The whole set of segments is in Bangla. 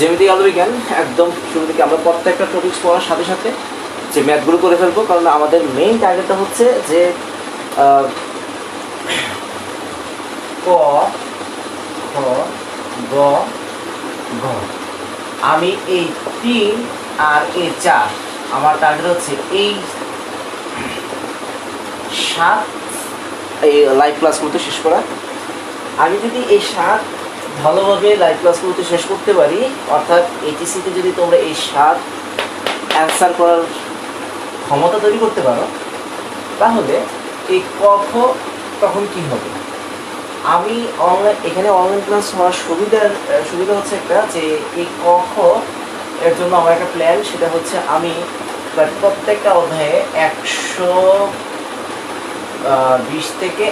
জ্যামিতিক আলোক বিজ্ঞান একদম শুরু থেকে আমরা প্রত্যেকটা টপিকস পড়ার সাথে সাথে যে ম্যাথগুলো করে ফেলবো, কারণ আমাদের মেইন টার্গেটটা হচ্ছে যে ক খ গ ঘ। আমি এই 3 আর এই 4 আমার টার্গেট হচ্ছে এই 7 এই লাইভ ক্লাসগুলোতে শেষ করা। আমি যদি এই 7 ভালোভাবে লাইভ ক্লাসগুলোতে শেষ করতে পারি, অর্থাৎ এইচএসসিতে যদি তোমরা এই 7 অ্যান্সার করার ক্ষমতা তৈরি করতে পারো, তাহলে এই ক খ তখন কি হবে। আমি এখানে অনলাইন ক্লাস হওয়ার সুবিধা হচ্ছে একটা, যে এই ক খ এর জন্য আমার একটা প্ল্যান, সেটা হচ্ছে আমি প্রত্যেকটা অধ্যায়ে 120 থেকে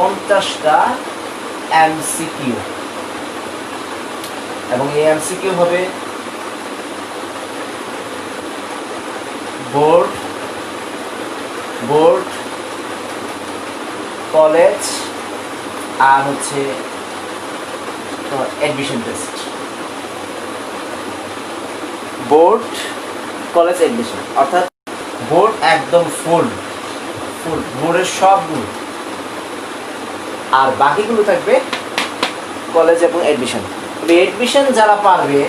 150টা এমসিকিউ, এবং এই এমসিকিউ হবে বোর্ড কলেজ আর হচ্ছে admission test. Board college admission, অর্থাৎ বোর্ড একদম ফুল বোর্ডের সবগুলো, আর বাকিগুলো থাকবে কলেজ এবং অ্যাডমিশন। তবে অ্যাডমিশন যারা পারবে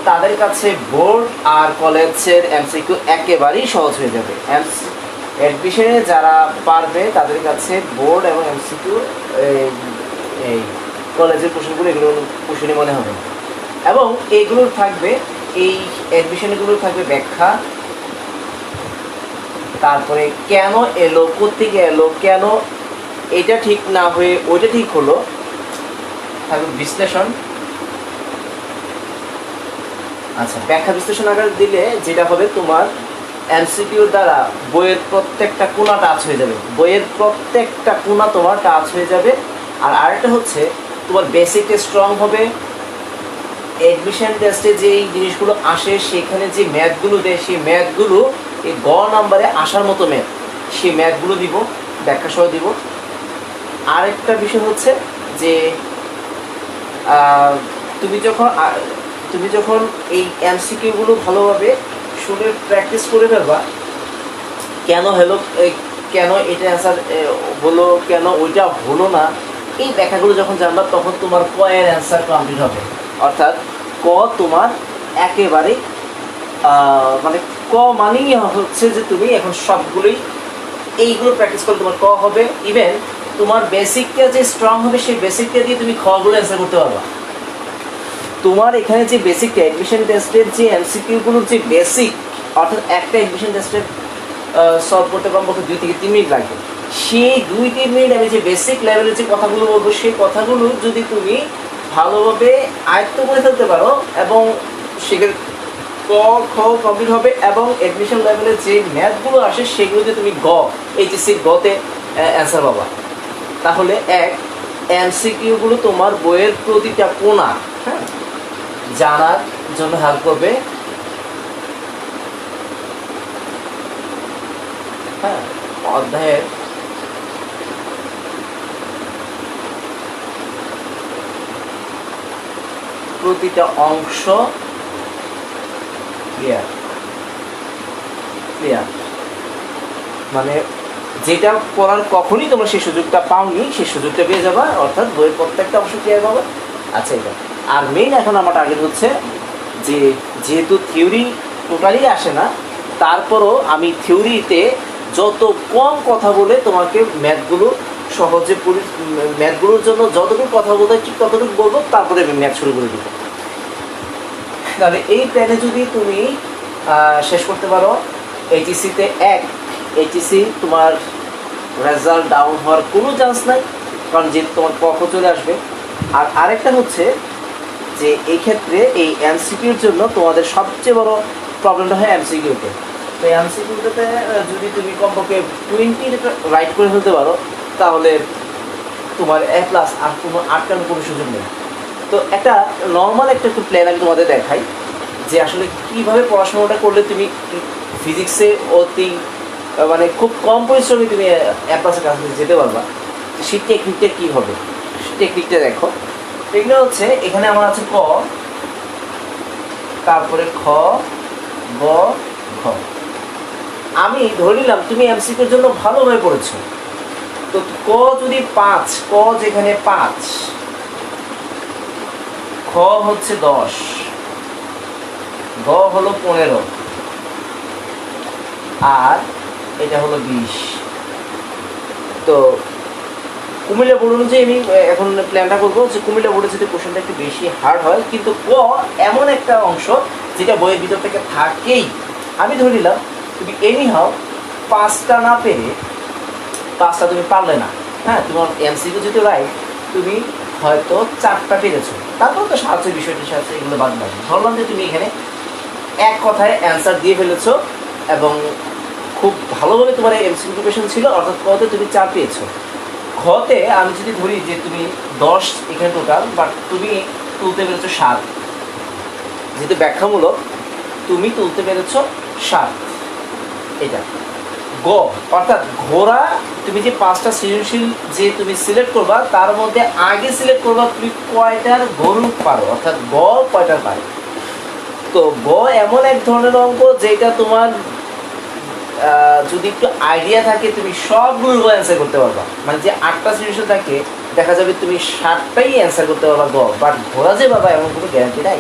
তাদের কাছে বোর্ড আর কলেজের এমসিকিউ একেবারেই সহজ হয়ে যাবে। অ্যাডমিশনে যারা পারবে তাদের কাছে বোর্ড এবং এমসিকিউ এই কলেজের কোশ্চেনগুলো এগুলো কোশ্চেনই মনে হবে, এবং এগুলোর থাকবে এই অ্যাডমিশনগুলোর থাকবে ব্যাখ্যা, তারপরে কেন এলো, কোত্থেকে এলো, কেন এটা ঠিক না হয়ে ওইটা ঠিক হলো, থাকবে বিশ্লেষণ। আচ্ছা, ব্যাখ্যা বিশ্লেষণ আকারে দিলে যেটা হবে, তোমার এমসিকিউর দ্বারা বইয়ের প্রত্যেকটা কোণা টাচ হয়ে যাবে, তোমার টাচ হয়ে যাবে। আর আরেকটা হচ্ছে তোমার বেসিকটা স্ট্রং হবে। অ্যাডমিশন টেস্টে যেই জিনিসগুলো আসে সেখানে যে ম্যাথগুলো দেয়, সেই ম্যাথগুলো এই গ নাম্বারে আসার মতো ম্যাথ, সেই ম্যাথগুলো দিব, ব্যাখ্যা সহ দিব। আরেকটা বিষয় হচ্ছে যে তুমি যখন এই এমসিকিউগুলো ভালোভাবে শুনে প্র্যাকটিস করে ফেলবা, কেন হলো, কেন এটা অ্যান্সার হলো, কেন ওইটা হলো না, এই ব্যাখ্যাগুলো যখন জানবা, তখন তোমার ক এর অ্যান্সার কমপ্লিট হবে। অর্থাৎ ক তোমার একেবারে মানে ক মানেই হচ্ছে যে তুমি এখন সবগুলোই এইগুলো প্র্যাকটিস করলে তোমার ক হবে। ইভেন তোমার বেসিকটা যে স্ট্রং হবে, সেই বেসিকটা দিয়ে তুমি খগুলো অ্যান্সার করতে পারবা। তোমার এখানে যে বেসিকটা অ্যাডমিশন টেস্টের যে এমসিকিউগুলোর যে বেসিক, অর্থাৎ একটা অ্যাডমিশন টেস্টের সলভ করতে কমপক্ষে 2 থেকে 3 মিনিট লাগবে। সেই 2-3 মিনিট আমি যে বেসিক লেভেলের যে কথাগুলো বলবো, সেই কথাগুলো যদি তুমি ভালোভাবে আয়ত্ত করে ফেলতে পারো, এবং সেখানে ক খ কমপ্লিট হবে, এবং অ্যাডমিশন লেভেলের যে ম্যাথগুলো আসে সেগুলোতে তুমি এইচএসসির গতে অ্যান্সার পাবা। তাহলে এমসিকিউগুলো তোমার বইয়ের প্রতিটা কোণা জানার জন্য হেল্প করবে। অধ্যায়ের প্রতিটা অংশ ক্লিয়ার, মানে যেটা পড়ার কখনই তোমরা সেই সুযোগটা পাওনি, সেই সুযোগটা পেয়ে যাবা, অর্থাৎ বইয়ের প্রত্যেকটা অংশ ক্লিয়ার পাবা। আচ্ছা, এটা আর মেইন এখন আমার টার্গেট হচ্ছে যে যেহেতু থিওরি টোটালি আসে না, তারপরও আমি থিওরিতে যত কম কথা বলে তোমাকে ম্যাথগুলো সহজে ম্যাথগুলোর জন্য যতটুকু কথা বলতে ঠিক ততটুকু বলবো, তারপরে আমি ম্যাথ শুরু করে দেবো। তাহলে এই প্ল্যানে যদি তুমি শেষ করতে পারো, এইচএসসিতে এইচএসসি তোমার রেজাল্ট ডাউন হওয়ার কোনো চান্স নাই, কারণ যেহেতু তোমার পক্ষ চলে আসবে। আর আরেকটা হচ্ছে যে এই ক্ষেত্রে এই এমসিকিউর জন্য তোমাদের সবচেয়ে বড় প্রবলেমটা হয় এমসিকিউতে। তো এমসিকিউতে যদি তুমি কমপক্ষে 20 রাইট করে ফেলতে পারো, তাহলে তোমার A+ আর কোনো আটকানোর কোনো সুযোগ নেই। তো একটা নর্মাল একটা প্ল্যান আমি তোমাদের দেখাই, যে আসলে কীভাবে পড়াশোনাটা করলে তুমি ফিজিক্সে মানে খুব কম পরিশ্রমে তুমি A+ কাছে যেতে পারবা। সেই টেকনিকটা কী হবে, টেকনিকটা দেখো। টেকনিকটা হচ্ছে, এখানে আমার আছে ক, তারপরে খ, গ, ঘ। আমি ধরে নিলাম তুমি এমসিকিউর জন্য ভালোভাবে পড়েছো। তো ক যদি 5, ক যেখানে 5, খ হচ্ছে 10, গ হলো 15, আর এটা হলো 20। তো কুমিল্লা বোর্ড অনুযায়ী আমি এখন প্ল্যানটা করবো যে কুমিল্লা বোর্ডে যদি কোশ্চেনটা একটু বেশি হার্ড হয়, কিন্তু ক এমন একটা অংশ যেটা বইয়ের ভিতর থেকে থাকেই। আমি ধরে নিলাম তুমি এনি হাও 5টা না পেরে, 5টা তুমি পারলে না, হ্যাঁ, তোমার এমসিকিউ যদি রাইট তুমি হয়তো 4টা পেরেছো, তারপর তো সাহায্য বিষয়টির সাথে এগুলো বাদ বাদ ধরলাম যে তুমি এখানে এক কথায় অ্যান্সার দিয়ে ফেলেছো এবং খুব ভালোভাবে তোমার এমসিকিউ প্রিপারেশন ছিল, অর্থাৎ কতে তুমি 4 পেয়েছো। ঘতে আমি যদি ধরি যে তুমি 10 এখানে টোটাল, বাট তুমি তুলতে পেরেছো 7, যেহেতু ব্যাখ্যামূলক তুমি তুলতে পেরেছো 7, এটা। গ অর্থাৎ ঘোড়া, তুমি যে 5টা সৃজনশীল যে তুমি সিলেক্ট করবা তার মধ্যে আগে সিলেক্ট করবা তুমি কয়টার গরু পারো, অর্থাৎ গ কয়টার পারো। তো গ এমন এক ধরনের অঙ্ক যেটা তোমার যদি একটু আইডিয়া থাকে তুমি সবগুলো অ্যান্সার করতে পারবা। মানে যে 8টা সৃজনশীল থাকে দেখা যাবে তুমি 7টাই অ্যান্সার করতে পারবা গ, বাট ঘোড়া যে বাবা এমন কোনো গ্যারান্টি নাই।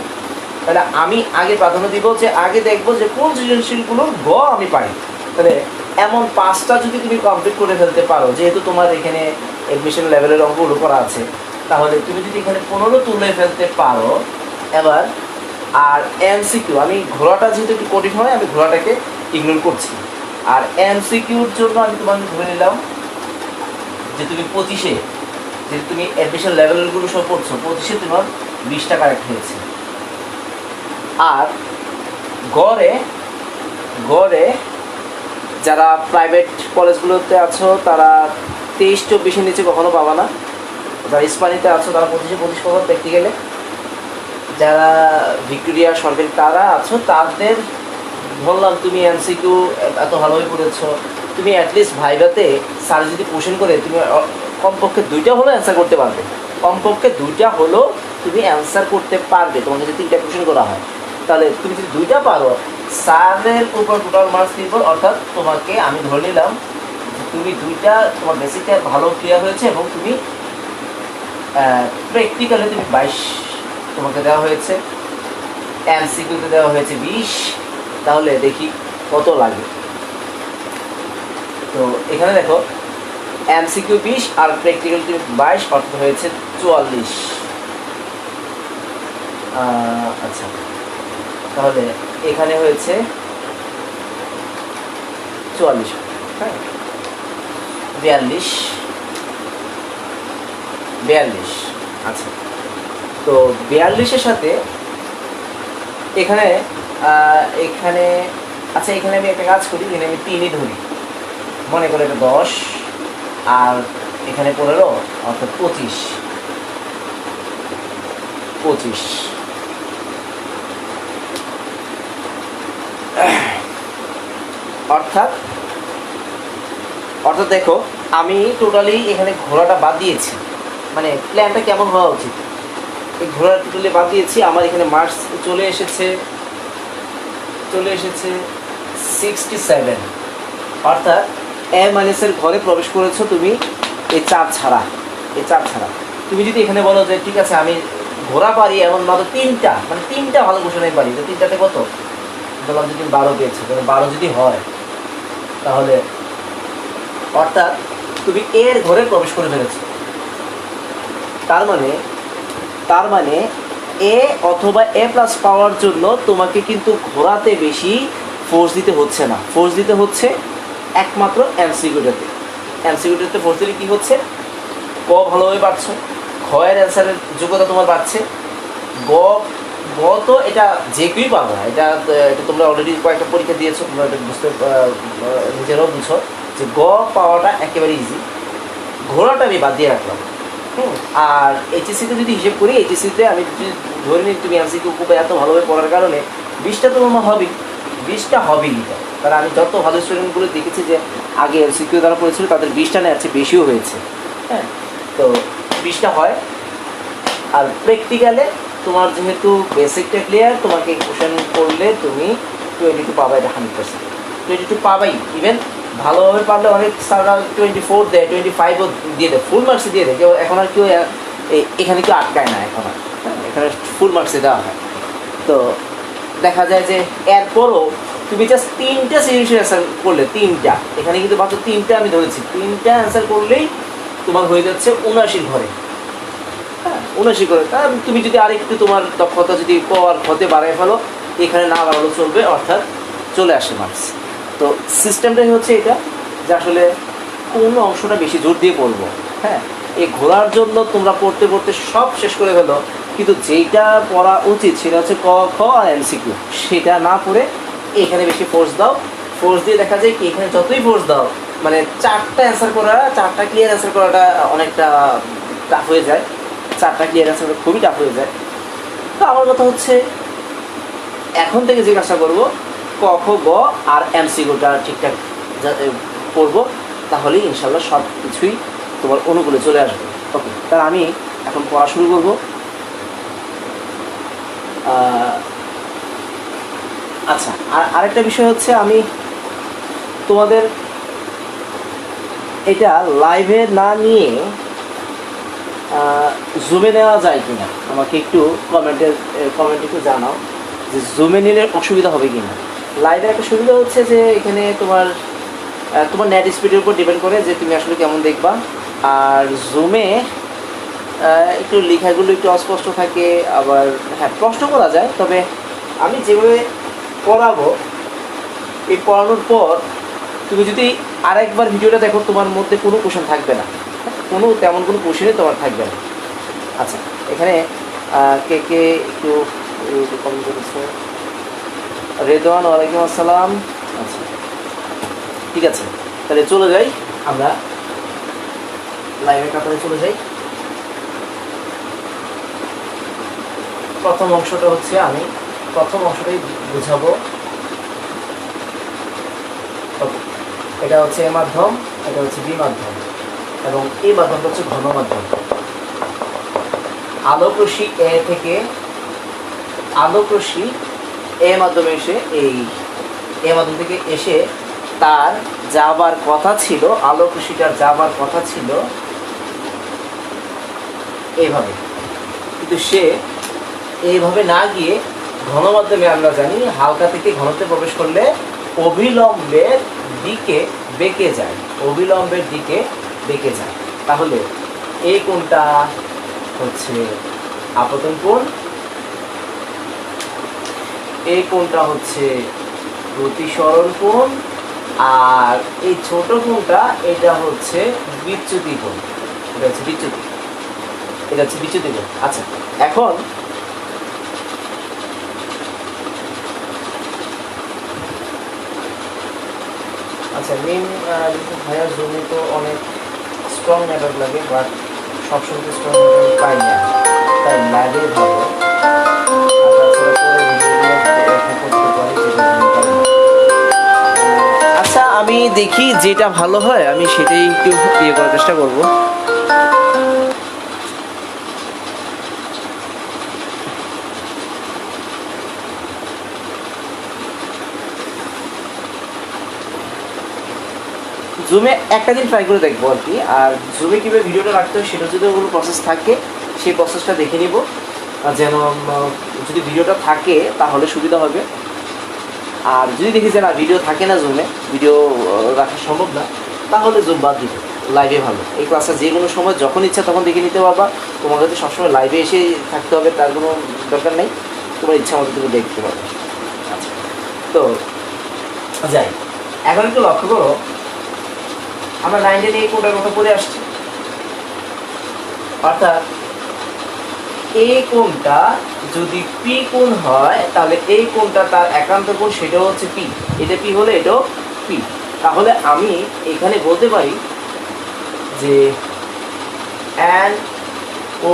তাহলে আমি আগে প্রাধান্য দিব যে আগে দেখবো যে কোন সৃজনশীলগুলোর গ আমি পারি। তাহলে এমন 5টা যদি তুমি কমপ্লিট করে ফেলতে পারো, যেহেতু তোমার এখানে এডমিশন লেভেলের অঙ্কগুলো করা আছে, তাহলে তুমি যদি এখানে 15 তুলে ফেলতে পারো। এবার আর এমসিকিউ, আমি ঘোড়াটা যেহেতু একটু কঠিন হয় আমি ঘোড়াটাকে ইগনোর করছি। আর এমসিকিউর জন্য আমি তোমাকে ধরে নিলাম যে তুমি 25-এ, যেহেতু তুমি অ্যাডমিশন লেভেলগুলো সব পড়ছো, 25-এ তোমার 20টা কারেক্ট হয়েছে। আর গড়ে গড়ে যারা প্রাইভেট কলেজগুলোতে আছো তারা 23-24-এর নিচে কখনো পাবা না। যারা ইস্পানিতে আছো তারা 25-25 পাবা প্র্যাকটিক্যালে। যারা ভিক্টোরিয়া সরকারি তারা আছো তাদের বললাম তুমি এমসিকিউ এত ভালোভাবে পড়েছো, তুমি অ্যাটলিস্ট ভাইভাতে স্যার যদি কোশ্চেন করে তুমি কমপক্ষে 2টা হলেও অ্যান্সার করতে পারবে। কমপক্ষে 2টা হলেও তুমি অ্যান্সার করতে পারবে। তোমাকে যদি 3টা কোশ্চেন করা হয় তাহলে তুমি যদি 2টা পারো, স্যারের উপর টোটাল মার্কস নির্ভর। অর্থাৎ তোমাকে আমি ধরে নিলাম তুমি 2টা তোমার বেসিকটা ভালো ক্লিয়ার হয়েছে এবং তুমি প্র্যাকটিক্যালি তুমি 22 তোমাকে দেওয়া হয়েছে, এমসিকিউতে দেওয়া হয়েছে 20। তাহলে দেখি কত লাগে। তো এখানে দেখো এমসিকিউ 20 আর প্র্যাকটিক্যাল 22, অর্থাৎ হয়েছে 44। আচ্ছা, তাহলে এখানে হয়েছে 44, হ্যাঁ, 42। আচ্ছা, তো 42-এর সাথে এখানে এখানে আচ্ছা এখানে আমি একটা কাজ করি, এখানে আমি 3ই ধরি, মনে করে এটা 10 আর এখানে 15, অর্থাৎ 25। অর্থাৎ দেখো আমি টোটালি এখানে ঘোড়াটা বাদ দিয়েছি। মানে প্ল্যানটা কেমন হওয়া উচিত, এই ঘোড়াটা টোটালি বাদ দিয়েছি। আমার এখানে মার্কস চলে এসেছে 67। অর্থাৎ এ মাইনাসের ঘরে প্রবেশ করেছো তুমি এই 4 ছাড়া। তুমি যদি এখানে বলো যে ঠিক আছে আমি ঘোড়া পারি এমন মাত্র 3টা, মানে 3টা ভালো কোশ্চেন পারি, তো 3টাতে কত বললাম যে তুমি 12 পেয়েছো, 12 যদি হয় তাহলে অর্থাৎ তুমি এর ঘরে প্রবেশ করে ফেলেছো। তার মানে এ অথবা এ প্লাস পাওয়ার জন্য তোমাকে কিন্তু ঘোরাতে বেশি ফোর্স দিতে হচ্ছে না, ফোর্স দিতে হচ্ছে একমাত্র এমসিকিউটাতে ফোর্স দিলে কী হচ্ছে, ক ভালোভাবে পাচ্ছ, ক্ষয়ের অ্যান্সারের যোগ্যতা তোমার বাড়ছে। গ তো এটা যে কেউই পারবে না, এটা তোমরা অলরেডি কয়েকটা পরীক্ষা দিয়েছো, তোমরা এটা বুঝতে নিজেরাও বুঝো যে গ পাওয়াটা একেবারে ইজি। ঘোড়াটা আমি বাদ দিয়ে রাখলাম। আর এইচএসসিতে যদি হিসেব করি, এইচএসসিতে আমি যদি ধরে নিই তুমি এমসিকিউ খুব এত ভালোভাবে পড়ার কারণে 20টা তো আমার হবেই, 20টা হবেই। কারণ আমি যত ভালো স্টুডেন্টগুলো দেখেছি যে আগে এমসিকিউ দ্বারা পড়েছিল তাদের 20টা নেওয়ার চেয়ে বেশিও হয়েছে। হ্যাঁ, তো 20টা হয়। আর প্র্যাকটিক্যালে তোমার যেহেতু বেসিকটা ক্লিয়ার, তোমাকে কোশ্চেন করলে তুমি 22 পাবা, এটা 100%। 22 পাবাই। ইভেন ভালোভাবে পারলে অনেক স্যাররা 24 দেয়, 25ও দিয়ে দেয়, ফুল মার্কসই দিয়ে দেয়। কেউ এখন আর কেউ এখানে কেউ আটকায় না এখন আর, এখানে ফুল মার্কসে দেওয়া হয়। তো দেখা যায় যে এরপরও তুমি জাস্ট 3টা সিরিজের অ্যান্সার করলে, 3টা, এখানে কিন্তু মাত্র 3টা আমি ধরেছি, 3টা অ্যান্সার করলেই তোমার হয়ে যাচ্ছে 79 ঘরে। হ্যাঁ, 79 ঘরে। তা তুমি যদি আরেকটু তোমার দক্ষতা যদি পাওয়ার হতে বাড়ায় ফেলো, এখানে না বাড়ালেও চলবে, অর্থাৎ চলে আসে মার্কস। তো সিস্টেমটাই হচ্ছে এটা, যে আসলে কোন অংশটা বেশি জোর দিয়ে পড়বো। হ্যাঁ, এই ঘোরার জন্য তোমরা পড়তে পড়তে সব শেষ করে ফেলো, কিন্তু যেইটা পড়া উচিত সেটা হচ্ছে ক, খ আর এমসিকিউ, সেটা না পড়ে এখানে বেশি ফোর্স দাও। ফোর্স দিয়ে দেখা যায় কি, এখানে যতই ফোর্স দাও, মানে 4টা অ্যান্সার করা, 4টা ক্লিয়ার অ্যান্সার করাটা অনেকটা টাফ হয়ে যায়। 4টা ক্লিয়ার অ্যান্সার করা খুবই টাফ হয়ে যায়। তো আমার কথা হচ্ছে এখন থেকে যে কাজটা করবো, ক, খ, গ আর এমসিকিউটা ঠিকঠাক পড়বো, তাহলেই ইনশাল্লাহ সব কিছুই তোমার অনুকূলে চলে আসবে। ওকে, তাহলে আমি এখন পড়া শুরু করবো। আচ্ছা, আর আরেকটা বিষয় হচ্ছে, আমি তোমাদের এটা লাইভে না নিয়ে জুমে নেওয়া যায় কিনা আমাকে একটু কমেন্টে একটু জানাও, যে জুমে নিলে অসুবিধা হবে কিনা। লাইভে একটা সুবিধা হচ্ছে যে এখানে তোমার নেট স্পিডের উপর ডিপেন্ড করে যে তুমি আসলে কেমন দেখবা। আর জুমে একটু লেখাগুলো একটু অস্পষ্ট থাকে, আবার হ্যাঁ প্রশ্ন করা যায়, তবে আমি যেভাবে পড়াবো, এই পড়ানোর পর তুমি যদি আরেকবার ভিডিওটা দেখো, তোমার মধ্যে কোনো কোশ্চেন থাকবে না, তেমন কোনো কোশ্চেনই তোমার থাকবে না। আচ্ছা, এখানে কে কে একটু কমেন্ট করেছে? রেদওয়ান, ওয়ালাইকুম আসসালাম। আচ্ছা, ঠিক আছে, তাহলে চলে যাই আমরা লাইভের কাতারে চলে যাই। প্রথম অংশটা হচ্ছে, আমি প্রথম অংশটাই বুঝাবো। এটা হচ্ছে এ মাধ্যম, এটা হচ্ছে বি মাধ্যম, এবং এই মাধ্যমটা হচ্ছে ঘন মাধ্যম। আলোকরশ্মি এ মাধ্যমে এসে, এ মাধ্যম থেকে এসে তার যাবার কথা ছিল, আলোকরশ্মিটার যাবার কথা ছিল এইভাবে, কিন্তু সে এইভাবে না গিয়ে ঘন মাধ্যমে, আমরা জানি হালকা থেকে ঘনত্বে প্রবেশ করলে অবিলম্বের দিকে বেঁকে যায়, তাহলে এই কোণটা হচ্ছে আপতন কোণ, এই কোণটা হচ্ছে প্রতিসরণ কোণ, আর এই ছোট কোণটা এটা হচ্ছে বিচ্যুতি কোণ, এটা হচ্ছে বিচ্যুতি কোণ। আচ্ছা, এখন আচ্ছা মিম ভাইয়া, জমি তো অনেক স্ট্রং নেটওয়ার্ক লাগে, বাট সবসময় তো স্ট্রং নেটওয়ার্ক পাই না, তাই লাগে ভালো। আচ্ছা, আমি দেখি যেটা ভালো হয় আমি সেটাই একটু করার চেষ্টা করবো। জুমে একটা দিন ট্রাই করে দেখবো আর কি। আর জুমে কীভাবে ভিডিওটা রাখতে হয় সেটা যদি কোনো প্রসেস থাকে, সেই প্রসেসটা দেখে নিব, যেন যদি ভিডিওটা থাকে তাহলে সুবিধা হবে। আর যদি দেখি যে না, ভিডিও থাকে না, জুমে ভিডিও রাখা সম্ভব না, তাহলে জুম বাদ দিবে, লাইভে ভালো। এই ক্লাসটা যে কোনো সময় যখন ইচ্ছা তখন দেখে নিতে পারবা। তোমার কাছে সবসময় লাইভে এসে থাকতে হবে তার কোনো দরকার নেই, তোমার ইচ্ছা মতো তুমি দেখতে পারবে। আচ্ছা, তো যাই, এখন একটু লক্ষ্য করো, আমরা 9 এই কোণটার কথা বলে আসছি, অর্থাৎ এই কোণটা যদি পি কোণ হয়, তাহলে এই কোণটা তার একান্ত কোণ, সেটাও হচ্ছে পি। এটা পি হলে এটাও পি। তাহলে আমি এখানে বলতে পারি যে এন ও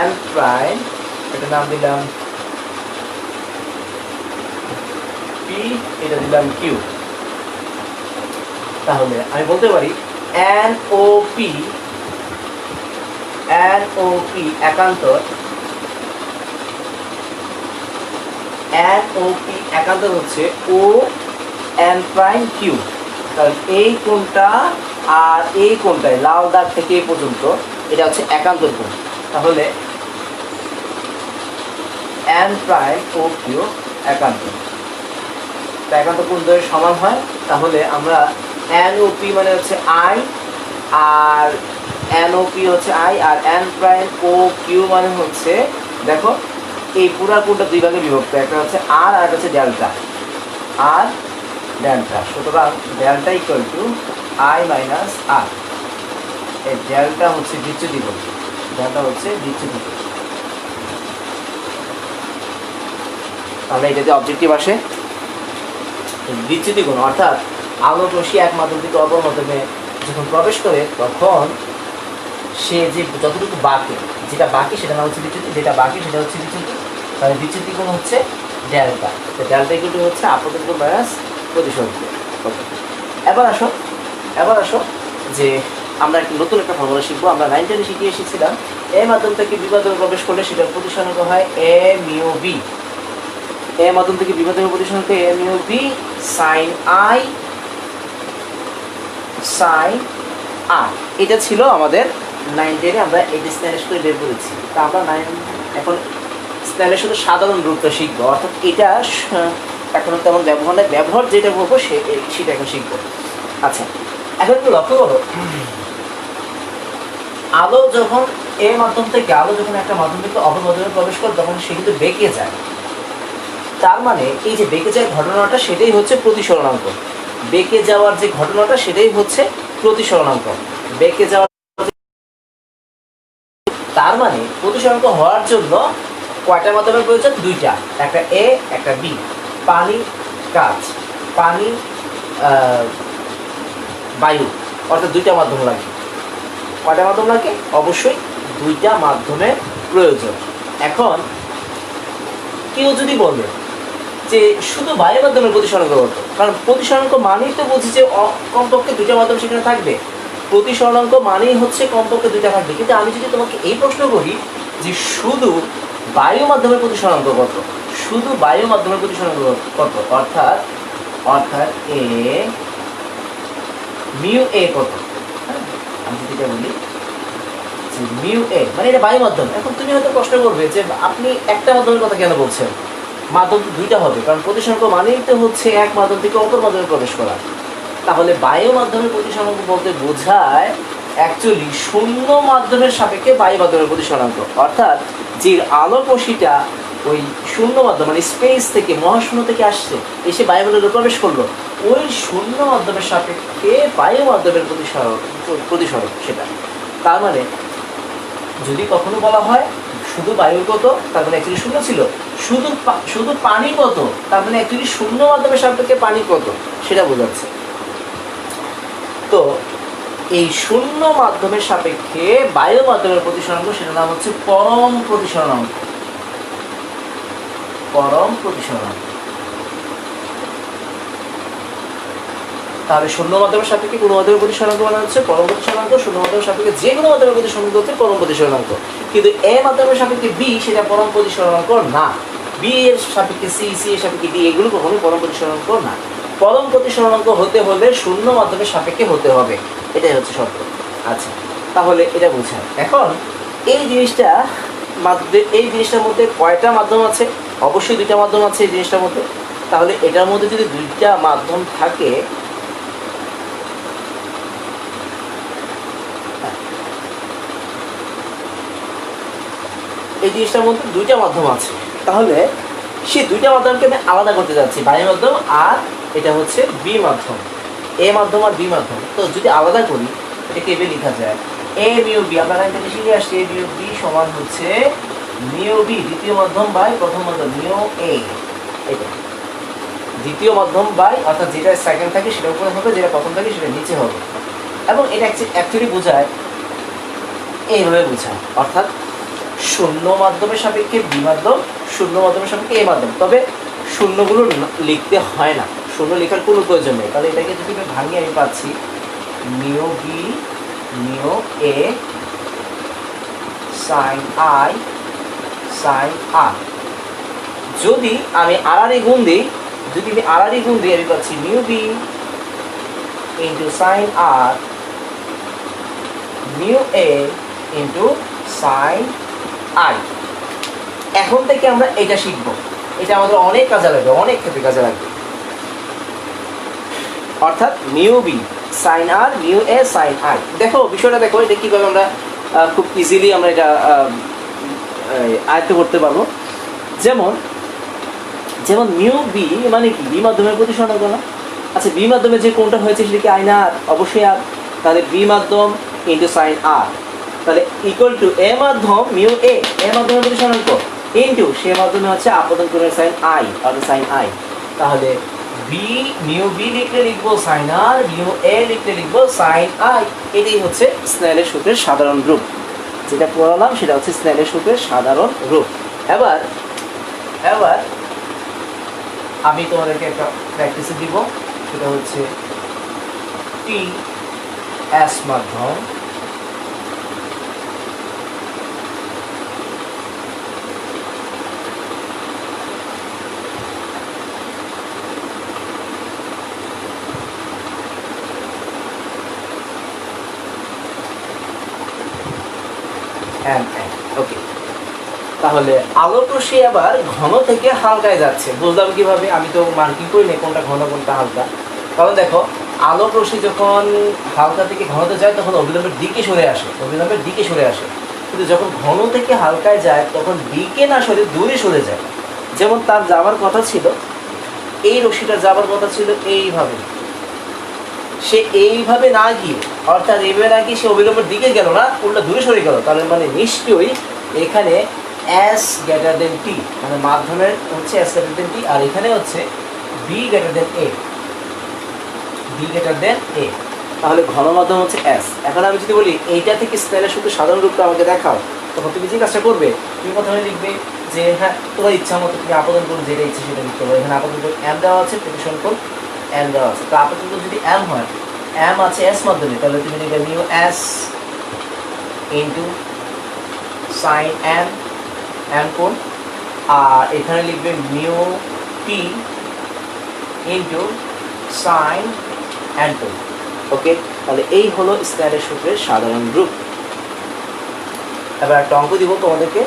এন প্রাইম, এটা নাম দিলাম পি, এটা দিলাম কিউ। তাহলে আমি বলতে পারি এন ও পি একান্তর এন ও পি একান্তর হচ্ছে ও এন প্রাইম কিউ। তাহলে এই কোণটা আর এই কোণটায় লাল দাগ থেকে এই পর্যন্ত এটা হচ্ছে একান্তর কোণ। তাহলে এন প্রাইম ও কিউ একান্তর, একান্তর কোণ দ্বয়ের সমান হয়। তাহলে আমরা এন ও পি মানে হচ্ছে আই, আর এন ও পি হচ্ছে আই, আর এন প্রাইম ও কিউ মানে হচ্ছে, দেখো এই পুরা কোণটা দুই ভাগে বিভক্ত, একটা হচ্ছে আর একটা হচ্ছে ডেল্টা, আর ডেল্টা। সুতরাং delta equal to i minus r. এই ডেল্টা হচ্ছে বিচ্যুতি কোণ, ডেল্টা হচ্ছে বিচ্যুতি কোণ। আমরা এটাতে অবজেক্টিভ আসে বিচ্যুতি কোণ, অর্থাৎ আলোক রশ্মি এক মাধ্যম থেকে অপর মাধ্যমে যখন প্রবেশ করে তখন সে যে যতটুকু বাকি, যেটা বাকি সেটা নাম হচ্ছে বিচ্যুতি, যেটা বাকি সেটা হচ্ছে বিচ্যুতি। তাহলে বিচ্যুতি কোণ হচ্ছে ডেল্টা। তো ডেল্টা ইকুয়াল টু হচ্ছে আপতন কোণ মাইনাস প্রতিসরণ কোণ। এবার আসো যে আমরা নতুন একটা ফর্মুলা শিখবো। আমরা 9 10 শিখে এসেছিলাম এ মাধ্যম থেকে বি মাধ্যমে প্রবেশ করলে সেটার প্রতিসরণ হয় এ মিউ বি। এ মাধ্যম থেকে বি মাধ্যমে প্রতিসরণ A mu B sine i sine r. এটা ছিল আমাদের 9 10-এ, আমরা এটা স্ন্যালেশ করে বের করেছি। তা আমরা এখন স্ন্যালের শুধু সাধারণ রূপটা শিখবো, অর্থাৎ এটা এখন তেমন ব্যবহার নেই, ব্যবহার যেটা করবো সেটা এখন শিখবো। আচ্ছা, এখন একটু লক্ষ্য করো, আলো যখন আলো যখন একটা মাধ্যম থেকে অপর মাধ্যমে প্রবেশ করে তখন সে কিন্তু বেঁকে যায়। তার মানে এই যে বেঁকে যাওয়ার ঘটনাটা সেটাই হচ্ছে প্রতিসরণাঙ্ক। বেঁকে যাওয়ার যে ঘটনাটা সেটাই হচ্ছে প্রতিসরণাঙ্ক। বেঁকে যাওয়ার, তার মানে প্রতিসরণাঙ্ক হওয়ার জন্য কয়টা মাধ্যমের প্রয়োজন? দুইটা, একটা এ একটা বি। পানি কাঁচ, পানি বায়ু, অর্থাৎ দুইটা মাধ্যম লাগে। কয়টা মাধ্যম লাগে? অবশ্যই দুইটা মাধ্যমের প্রয়োজন। এখন কেউ যদি বলে যে শুধু বায়ু মাধ্যমের প্রতিসরণাঙ্ক কত, কারণ প্রতিসরণাঙ্ক মানেই তো বুঝি যে কমপক্ষে দুইটা মাধ্যম সেখানে থাকবে। প্রতিসরণাঙ্ক মানেই হচ্ছে কমপক্ষে দুইটা থাকবে। কিন্তু আমি যদি তোমাকে এই প্রশ্ন করি যে শুধু বায়ু মাধ্যমের প্রতিসরণাঙ্ক কত, শুধু বায়ু মাধ্যমের প্রতিসরণাঙ্ক কত, অর্থাৎ এ মিউ এ কত, আমি যদি এটা বলি মিউ এ মানে এটা বায়ু মাধ্যম। এখন তুমি হয়তো প্রশ্ন করবে যে আপনি একটা মাধ্যমের কথা কেন বলছেন? মাধ্যম দুইটা হবে, কারণ প্রতিসরণাঙ্ক মানেই তো হচ্ছে এক মাধ্যম থেকে অপর মাধ্যমে প্রবেশ করা। তাহলে বায়ু মাধ্যমের প্রতিসরণাঙ্ক বলতে বোঝায় অ্যাকচুয়ালি শূন্য মাধ্যমের সাপেক্ষে বায়ু মাধ্যমের প্রতিসরণাঙ্ক, অর্থাৎ যে আলোক রশ্মিটা ওই শূন্য মাধ্যম মানে স্পেস থেকে, মহাশূন্য থেকে আসছে, এসে বায়ুমণ্ডলে প্রবেশ করলো, ওই শূন্য মাধ্যমের সাপেক্ষে বায়ু মাধ্যমের প্রতিসরণ সেটা। তার মানে যদি কখনো বলা হয় শুধু বায়ু কত, তার মানে অ্যাকচুয়ালি শূন্য ছিল। শুধু পানি কত, তার মানে অ্যাকচুয়ালি শূন্য মাধ্যমের সাপেক্ষে পানি কত সেটা বোঝাচ্ছে। তো এই শূন্য মাধ্যমের সাপেক্ষে বায়ু মাধ্যমের প্রতিসরণাঙ্ক সেটার নাম হচ্ছে পরম প্রতিসরণাঙ্ক। পরম প্রতিসরণাঙ্ক। তাহলে শূন্য মাধ্যমের সাপেক্ষে কোনো মাধ্যমের প্রতিসরণাঙ্ক মানে হচ্ছে পরম প্রতিসরণাঙ্ক, শূন্য মাধ্যমের সাপেক্ষে যে কোনো মাধ্যমের প্রতিসরণাঙ্ক হচ্ছে পরম প্রতিসরণাঙ্ক। কিন্তু এ মাধ্যমের সাপেক্ষে বি সেটা পরম প্রতিসরণাঙ্ক না। বি এর সাপেক্ষে সি, সি এর সাপেক্ষে ডি, এগুলো কখনোই পরম প্রতিসরণাঙ্ক না। পরম প্রতিসরণাঙ্ক হতে হলে শূন্য মাধ্যমের সাপেক্ষে হতে হবে, এটাই হচ্ছে শর্ত। আচ্ছা, তাহলে এটা বোঝায়। এখন এই জিনিসটার মধ্যে কয়টা মাধ্যম আছে? অবশ্যই দুইটা মাধ্যম আছে এই জিনিসটার মধ্যে। তাহলে এটার মধ্যে যদি দুইটা মাধ্যম থাকে, এই জিনিসটার মধ্যে দুইটা মাধ্যম আছে, তাহলে সেই দুইটা মাধ্যমকে আমি আলাদা করতে যাচ্ছি, বায়ু মাধ্যম আর এটা হচ্ছে বি মাধ্যম, এ মাধ্যম আর বি মাধ্যম। তো যদি আলাদা করি এটাকে এভাবে লেখা যায় এ মিউ বি। আমরা এখানে শিখে আসছি এ মিউ বি সমান হচ্ছে মিউ বি দ্বিতীয় মাধ্যম বাই প্রথম মাধ্যম মিউ এ। এটা দ্বিতীয় মাধ্যম বাই, অর্থাৎ যেটা সেকেন্ড থাকে সেটা উপরে হবে, যেটা প্রথম থাকে সেটা নিচে হবে। এবং এটা অ্যাকচুয়ালি বোঝায় এইভাবে বোঝায়, অর্থাৎ শূন্য মাধ্যমের সাপেক্ষে বি মাধ্যম, শূন্য মাধ্যমের সাপেক্ষে এ মাধ্যম। তবে শূন্যগুলো লিখতে হয় না, শূন্য লেখার কোনো প্রয়োজন নেই। তাহলে এটাকে যদি আমি ভাঙি আমি পাচ্ছি mu B mu A sine i sine r যদি আমি আড়াআড়ি গুণ দিই, আমি পাচ্ছি mu B into sine R mu A into sine i. এখন থেকে আমরা এটা শিখবো, এটা আমাদের অনেক কাজে লাগবে, অনেক ক্ষেত্রে কাজে লাগবে। অর্থাৎ mu B sine R mu A sine i. দেখো বিষয়টা দেখো, এটা কীভাবে আমরা খুব ইজিলি আমরা এটা আয়ত্ত করতে পারবো। যেমন যেমন মিউ বি মানে কি, বি মাধ্যমের প্রতিসরণ না। আচ্ছা, বি মাধ্যমে যে কোনটা হয়েছে সেটা কি আই না আর? অবশ্যই আর। তাহলে বি মাধ্যম ইন্টু সাইন আর, তাহলে ইকুয়াল টু এ মাধ্যম মিউ এ, এ মাধ্যমের প্রতিসরণাঙ্ক ইন্টু সে মাধ্যমে হচ্ছে আপতন কোণের সাইন আই অর্থাৎ সাইন আই। তাহলে বি মিউ বি লিখলে লিখবো সাইন আর, মিউ এ লিখলে লিখবো সাইন আই। এটাই হচ্ছে স্নেলের সূত্রের সাধারণ রূপ। যেটা পড়ালাম সেটা হচ্ছে স্নেলের সূত্রের সাধারণ রূপ। এবার আমি তোমাদেরকে একটা প্র্যাকটিস দিব, সেটা হচ্ছে টি এস মাধ্যম ওকে। তাহলে আলোক রশ্মি আবার ঘন থেকে হালকায় যাচ্ছে, বুঝলাম কিভাবে? আমি তো মার্কিং করি না কোনটা ঘন কোনটা হালকা। কারণ দেখো, আলোক রশ্মি যখন হালকা থেকে ঘনতে যায় তখন অবিলম্বের দিকে সরে আসে, কিন্তু যখন ঘন থেকে হালকায় যায় তখন দিকে না সরে দূরে সরে যায়। যেমন তার যাওয়ার কথা ছিল, এই রশ্মিটা যাওয়ার কথা ছিল এইভাবে, সে এইভাবে না গিয়ে, অর্থাৎ এইভাবে না গিয়ে সে অবিলম্বের দিকে গেল না, উল্টা দূরে সরে গেল। তাহলে মানে নিশ্চয়ই এখানে এস গ্রেটার দেন টি, মানে মাধ্যমের হচ্ছে এস গ্রেটার দেন টি, আর এখানে হচ্ছে বি গ্রেটার দেন এ, তাহলে ঘন মাধ্যম হচ্ছে এস। এখন আমি যদি বলি এইটা থেকে স্নেলের সূত্র সাধারণ রূপটা আমাকে দেখাও, তখন তুমি যে কাজটা করবে, তুমি প্রথমে লিখবে যে হ্যাঁ তোমার ইচ্ছা মতো তুমি আপতন কোণ যেটা ইচ্ছে সেটা লিখতে পারো। এখানে আপতন কোণ এম দেওয়া আছে, প্রতিসরণ কোণ এম দেওয়া আছে। তো আপতন কোণ যদি এম হয়, এম আছে এস মাধ্যমে, তাহলে তুমি লিখবে mu S into sine m, m কোণ, আর এখানে লিখবে mu p into sine n কোণ। ওকে, তাহলে এই হলো স্নেলের সূত্রের সাধারণ রূপ। এবার একটা অঙ্ক দিব তোমাদেরকে।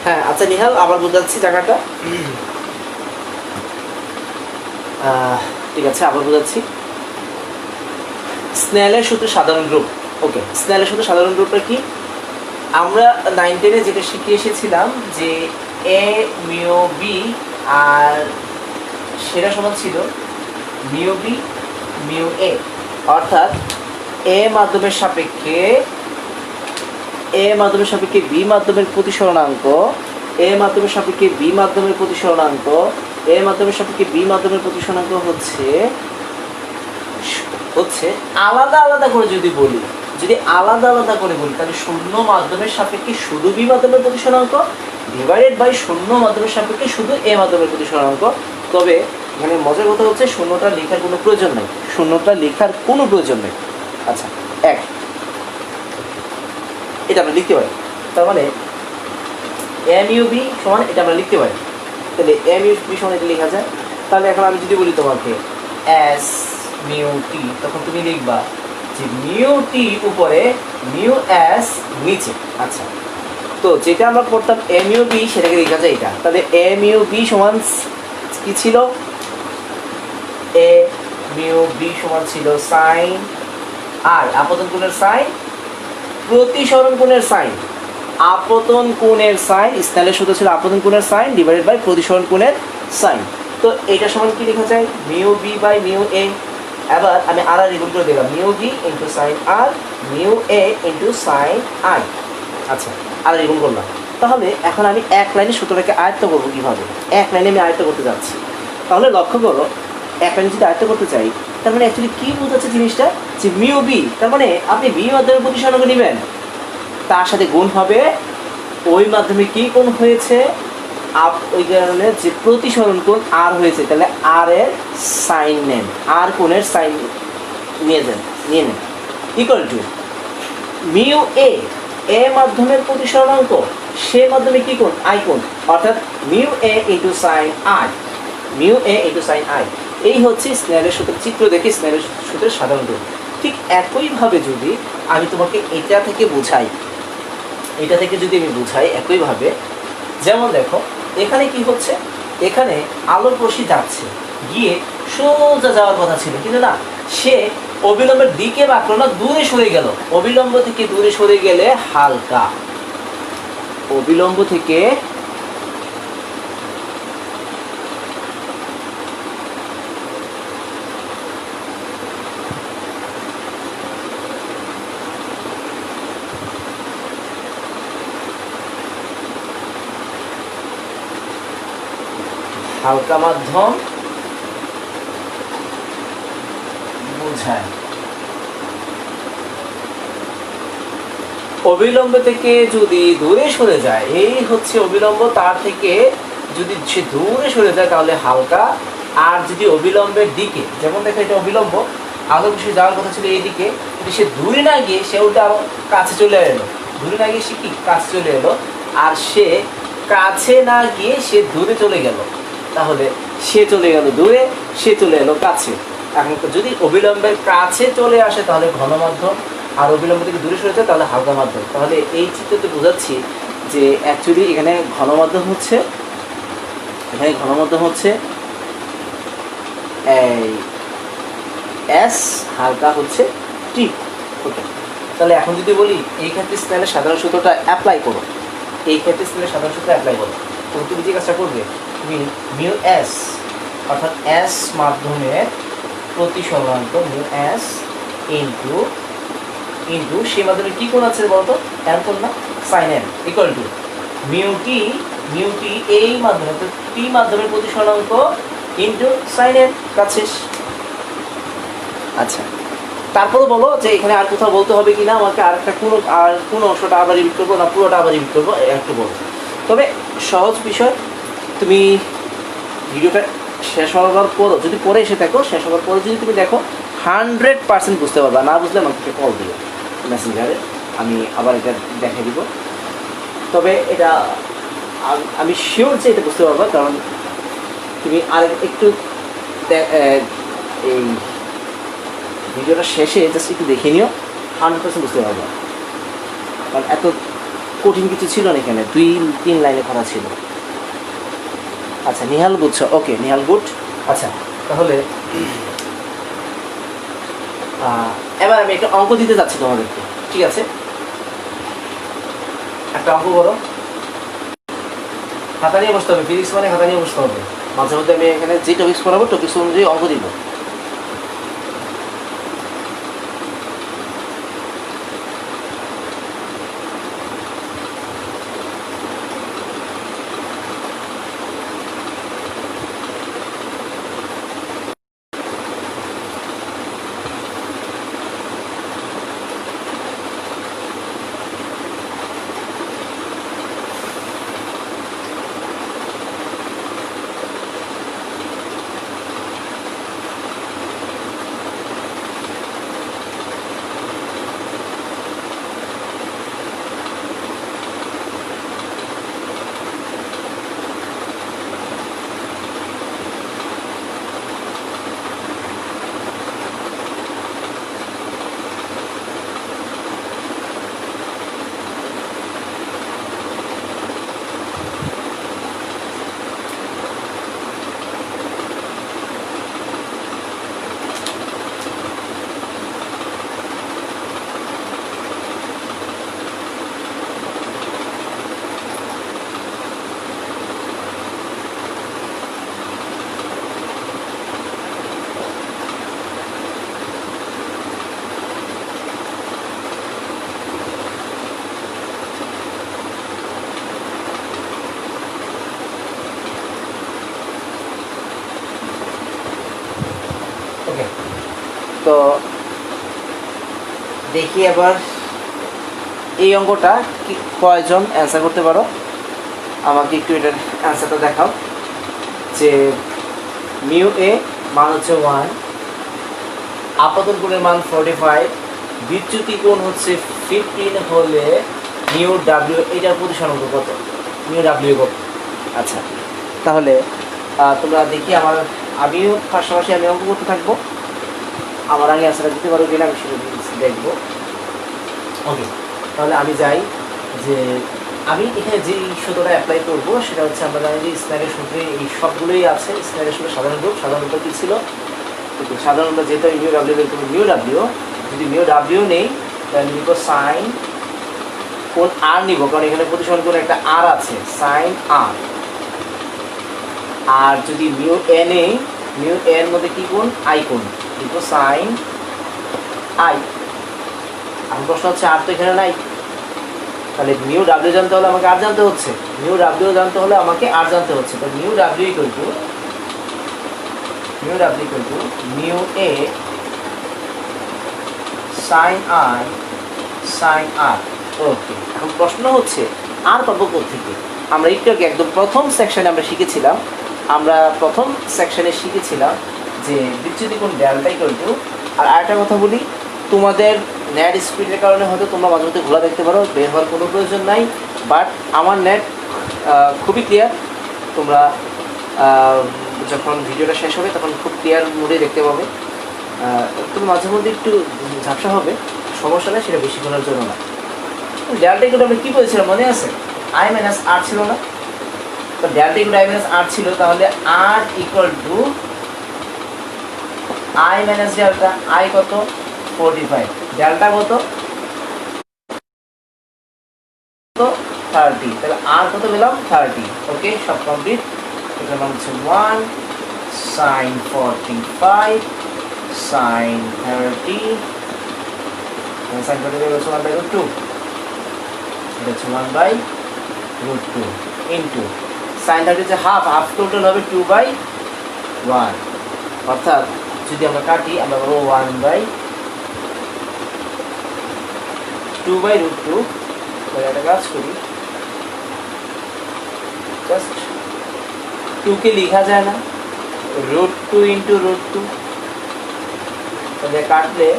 হ্যাঁ আচ্ছা নিহাল, আবার বোঝাচ্ছি জায়গাটা। ঠিক আছে, আবার বোঝাচ্ছি। স্নেলের সূত্রের সাধারণ রূপ। ওকে, স্নেলের সূত্রের সাধারণ রূপটা কি? আমরা 9-10-এ যেটা শিখে এসেছিলাম যে এ মিউ বি, আর সেটা সমান ছিল মিউ বি মিউ এ, অর্থাৎ এ মাধ্যমের সাপেক্ষে বি মাধ্যমের প্রতিসরণাঙ্ক, এ মাধ্যমের সাপেক্ষে বি মাধ্যমের প্রতিসরণাঙ্ক, এ মাধ্যমের সাপেক্ষে বি মাধ্যমের প্রতিসরণাঙ্ক হচ্ছে আলাদা আলাদা করে যদি আলাদা আলাদা করে বলি, তাহলে শূন্য মাধ্যমের সাপেক্ষে শুধু বি মাধ্যমের প্রতিসরণাঙ্ক ডিভাইডেড বাই শূন্য মাধ্যমের সাপেক্ষে শুধু এ মাধ্যমের প্রতিসরণাঙ্ক। তবে এখানে মজার কথা হচ্ছে শূন্যটা লেখার কোনো প্রয়োজন নেই, আচ্ছা, এক, এটা আমরা লিখতে পারি। তার মানে এম ইউ বি সমান এটা আমরা লিখতে পারি। তাহলে এম ইউ বি সমান এটা লেখা যায়। তাহলে এখন আমি যদি বলি তোমাকে এস মিউ টি, তখন তুমি লিখবা যে মিউ টি উপরে, মিউ এস নিচে। আচ্ছা, তো যেটা আমরা পড়তাম এম ইউ বি, সেটাকে লেখা যায় এটা। তাহলে এম ইউ বি সমান কি ছিল? এ মিউ বি সমান ছিল সাইন আর আপতন কোণের সাইন, প্রতিসরণ কোণের সাইন, আপতন কোণের সাইন, স্নেলের সূত্র ছিল আপতন কোণের সাইন ডিভাইডেড বাই প্রতিসরণ কোণের সাইন। তো এটা সমান কি লেখা যায়, mu b by mu a. এবার আমি আর রিগুল করে দিলাম, mu B into sine R mu A into sine i. আচ্ছা, আর রিগুল করলাম। তাহলে এখন আমি এক লাইনে সূত্রটাকে আয়ত্ত করবো কীভাবে, এক লাইনে আমি আয়ত্ত করতে যাচ্ছি। তাহলে লক্ষ্য করো, এক লাইনে যদি আয়ত্ত করতে চাই, তার মানে অ্যাকচুয়ালি কী বোঝাচ্ছে জিনিসটা, যে মিউ বি, তার মানে আপনি বি মাধ্যমে প্রতিসরণ নেবেন, তার সাথে গুণ হবে ওই মাধ্যমে কি কোণ হয়েছে, ওই কারণে যে প্রতিসরণ কোণ আর হয়েছে, তাহলে আর এর সাইন নেন, আর কোণের সাইন নিয়ে নেন ইকুয়াল টু মিউ এ, এ মাধ্যমের প্রতিসরণাঙ্ক, সে মাধ্যমে কি কোণ, আই কোণ, অর্থাৎ mu A into sine I, mu A into sine I. এই হচ্ছে স্নেলের সূত্রের চিত্র দেখে স্নেলের সূত্রের সাধারণ রূপ। ঠিক একইভাবে যদি আমি তোমাকে এটা থেকে বোঝাই, এটা থেকে যদি আমি বুঝাই একইভাবে, যেমন দেখো এখানে কি হচ্ছে, এখানে আলোর রশ্মি যাচ্ছে, গিয়ে সোজা যাওয়ার কথা ছিল, কিন্তু না, সে অবিলম্বের দিকে বাঁকলো না, দূরে সরে গেল। অবিলম্ব থেকে দূরে সরে গেলে হালকা, অবিলম্ব থেকে হালকা মাধ্যম বোঝায়। অবিলম্ব থেকে যদি দূরে সরে যায়, এই হচ্ছে অবিলম্ব, তার থেকে যদি সে দূরে সরে যায় তাহলে হালকা। আর যদি অবিলম্বের দিকে, যেমন দেখো এটা অবিলম্ব, আলো সে যাওয়ার কথা ছিল এইদিকে, কিন্তু সে দূরে না গিয়ে সে ওটা আরো কাছে চলে এলো, দূরে না গিয়ে সে কি কাছে চলে এলো, আর সে কাছে না গিয়ে সে দূরে চলে গেল, তাহলে সে চলে গেল দূরে, সে চলে এলো কাছে। এখন যদি অবিলম্বের কাছে চলে আসে তাহলে ঘন মাধ্যম, আর অবিলম্ব থেকে দূরে সরে যায় তাহলে হালকা মাধ্যম। তাহলে এই চিত্রতে বোঝাচ্ছি যে অ্যাকচুয়ালি এখানে ঘন মাধ্যম হচ্ছে, এখানে ঘন মাধ্যম হচ্ছে এই এস, হালকা হচ্ছে টি। ওকে, তাহলে এখন যদি বলি এই ক্ষেত্রে স্নেলের সাধারণ সূত্রটা অ্যাপ্লাই করো, এই ক্ষেত্রে স্নেলের সাধারণ সূত্র অ্যাপ্লাই করো, তো তুমি যে কাজটা করবে, তুমি মিউ এস অর্থাৎ এস মাধ্যমের প্রতিসরণাঙ্ক, মিউ এস ইন্টু ইন্টু সে মাধ্যমে কী কোণ আছে বলতো, এন কোণ না, sine N, equal to mu T এই মাধ্যমে, তো টি মাধ্যমের প্রতিসরণাঙ্ক ইন্টু সাইন এন, কাজ শেষ। আচ্ছা, তারপরে বলো যে এখানে আর কোথাও বলতে হবে কিনা, আমাকে কোন অংশটা আবার রিপিট করবো না পুরোটা আবার রিপিট করবো, একটু বলো। তবে সহজ বিষয়, তুমি ভিডিওটা শেষ হওয়ার পরও যদি পরে এসে থাকো, শেষ হওয়ার পরে যদি তুমি দেখো 100% বুঝতে পারবা, না বুঝলে আমাকে কল দিও মেসেঞ্জারে, আমি আবার এটা দেখাই দিব। তবে এটা আমি শিওর যে এটা বুঝতে পারবা, কারণ তুমি আর একটু এই ভিডিওটা শেষে জাস্ট একটু দেখে নিও, 100% বুঝতে পারবা, কারণ এত কঠিন কিছু ছিল না, এখানে 2-3 লাইনে করা ছিল। আচ্ছা, নিহাল বুঝছো, ওকে নিহাল গুড। আচ্ছা, তাহলে এবার আমি একটা অঙ্ক দিতে যাচ্ছি তোমাদেরকে, ঠিক আছে? একটা অঙ্ক করো, খাতা নিয়ে বসতে হবে, ফিজিক্স মানে খাতা নিয়ে বসতে হবে। মাঝে মধ্যে আমি এখানে যে টপিক্স পড়াবো টপিক্স অনুযায়ী অঙ্ক দিব। তো দেখি এবার এই অঙ্কটা কি কয়জন অ্যান্সার করতে পারো, আমাকে একটু এটার অ্যান্সারটা দেখাও। যে মিউ এ মান হচ্ছে 1, আপাতন কোণের মান 45, বিচ্যুতি কোণ হচ্ছে 15 হলে মিউ ডাব্লিউ এটার প্রতিসরাঙ্ক কত, মিউ ডাব্লিউ কত? আচ্ছা, তাহলে তোমরা দেখি আমিও পাশাপাশি আমি অঙ্ক করতে থাকবো, আমার আগে অ্যান্সারটা দিতে পারো কিনা আমি সেটা দেখবো। ওকে, তাহলে আমি যাই যে আমি এখানে যে সূত্রটা অ্যাপ্লাই করবো সেটা হচ্ছে আমরা জানি যে স্ন্যাগের সূত্রে এই সবগুলোই আছে। স্ন্যাগের সূত্রে সাধারণ রূপটা কী ছিল? সাধারণ রূপটা যেহেতু মিউ ডাব্লিউ বের করবো, মিউ ডাব্লিউ যদি মিউ ডাব্লিউ নেই তাহলে নিব সাইন কোণ আর নিব, কারণ এখানে প্রতিসরণ কোণ একটা আর আছে, সাইন আর। আর যদি মিউ এ নেই, মিউ এর মধ্যে কি কোণ? আই কোণ, নিব সাইন আই। আমার প্রশ্ন হচ্ছে আর তো এখানে নাই, তাহলে মিউ ডাব্লিউ জানতে হলে আমাকে আর জানতে হচ্ছে, মিউ ডাব্লিউ জানতে হলে আমাকে আর জানতে হচ্ছে। তো mu W equal to mu A sine i sine r. Okay, এখন প্রশ্ন হচ্ছে আর পাবো কোত্থেকে? আমরা একটু আগে একদম প্রথম সেকশনে শিখেছিলাম যে বিচ্যুতি কোণ ডেল্টা ইকুয়াল টু। আর আরেকটা কথা বলি, তোমাদের নেট স্পিডের কারণে হয়তো তোমরা মাঝে মধ্যে ঘোলা দেখতে পারো, বের হওয়ার কোনো প্রয়োজন নাই, বাট আমার নেট খুবই ক্লিয়ার। তোমরা যখন ভিডিওটা শেষ হবে তখন খুব ক্লিয়ার মোডে দেখতে পাবে। তুমি মাঝে মধ্যে একটু ঝাপসা হবে, সমস্যা নেই, সেটা বেশিক্ষণের জন্য না। ডেল্টা ইকুয়াল আমরা কী বলেছিলাম মনে আছে? আই মাইনাস আর ছিল না? তো delta equal i minus r ছিল, তাহলে r equal to i minus delta. I কত? 45, ডেল্টা কত? 30, তাহলে আর কত পেলাম? 30। ওকে, সব কমপ্লিট। এটার মান হচ্ছে 1 সাইন 45 সাইন 30, সাইন 45 হচ্ছে 1/√2, এটা হচ্ছে 1/√2 ইন্টু সাইন 30 হচ্ছে হাফ টোটাল হবে 2/1, অর্থাৎ যদি আমরা কাটি আমরা পাবো 1/2/√2। তাহলে একটা কাজ করি, জাস্ট 2কে লেখা যায় না, √2 ইন্টু √2, তাহলে কাটলে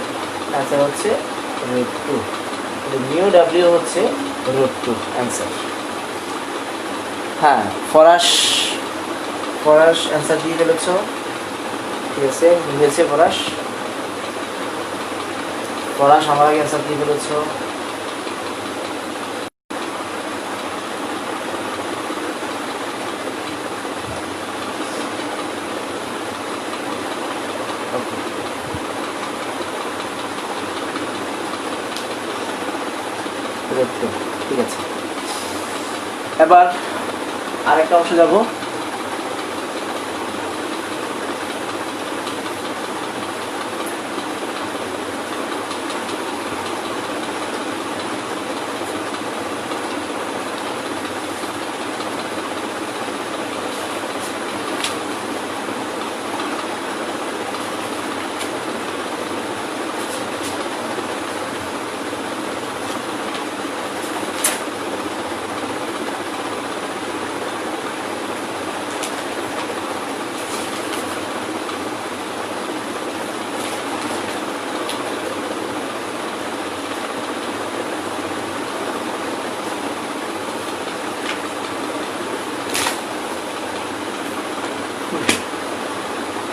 অ্যান্সার হচ্ছে √2। মিউ ডাব্লিউ হচ্ছে √2 অ্যান্সার। হ্যাঁ, ফরাস অ্যান্সার দিয়ে ফেলেছ, ঠিক আছে, মিলেছে। ফরাস আমার আগে অ্যান্সার দিয়ে ফেলেছ। ঠিক আছে, এবার আরেকটা অংশ যাব।